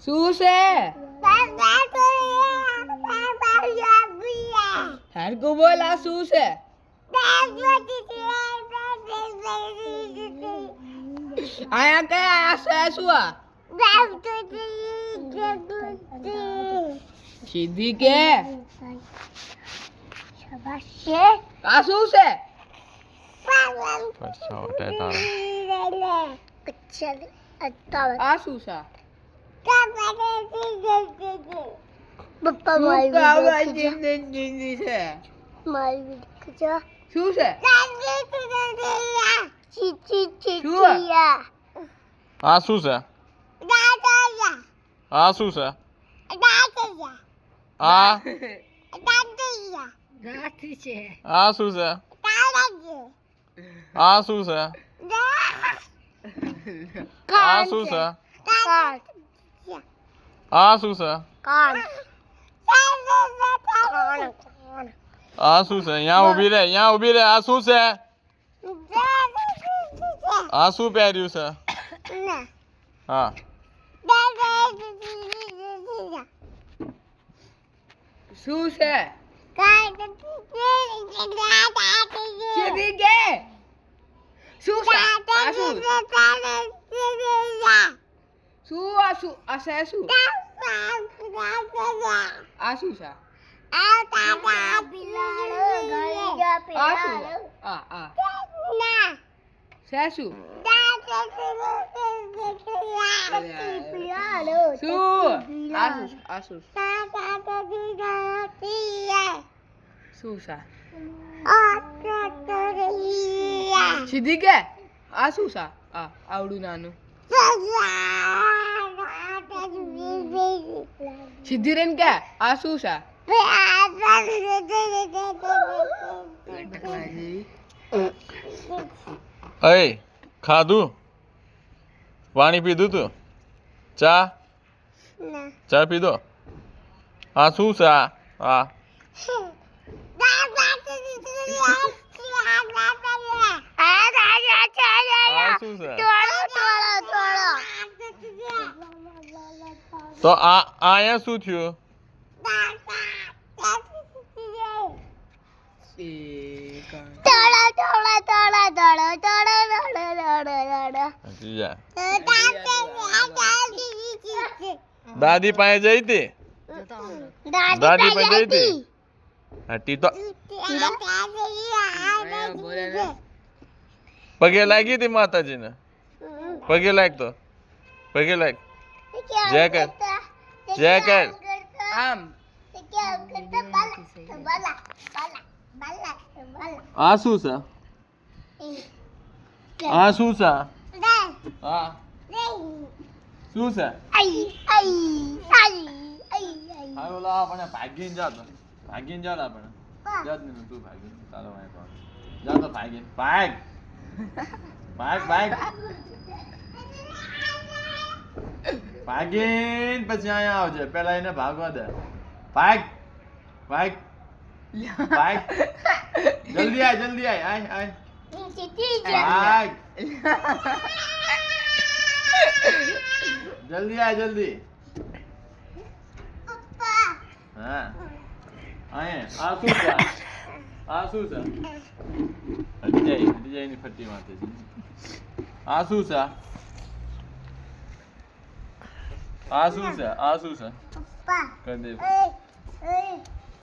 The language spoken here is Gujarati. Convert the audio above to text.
શું છે હરકુ બોલ આ શું છે આયા કે આ છે શું આ સીધી કે આ શું છે આ શું છે પપ્પા શું કાવા જિંદગી છે મારી કચા શું છે આ શું છે આ શું છે આ આ શું છે આ શું છે આ શું છે આ શું છે આ શું છે અહીંયા ઊભી રહે આ શું છે આ શું પહેર્યું છે હા શું છે સીધી કે શું છે આ શું શું આ શું આ છે શું આ શું છે આ શું આ છે શું શું આ શું શું છે સીધી કે આ શું છે આ આવડું નાનું સીધી રેન કે આ શું છે અય ખાધું પાણી પીધું તું ચા પીધો આ શું છે આ શું છે તો આ અહીંયા શું થયું દાદી પાસે જઈ હતી દાદી પાસે જઈ હતી હટી તો પગે લાગી હતી માતાજીને પગે લાગતો પગે લાગ જય કર આમ આ શું છે આ શું છે હા શું છે હાલો લા આપણે ભાગીને જાતો ભાગીને જાત આપણે જાત ને તું ભાગી તારો ભાઈ કોણ જા તો ભાગીને ભાગ ભાગીને પછી અહીંયા આવજે પેલા એને ભાગવા દે ભાગ જલ્દી આય ભાગ જલ્દી હા અહીંયા આ શું છે હટી જાય ની ફટ્ટી માથે આ શું છે આ શું છે કર દે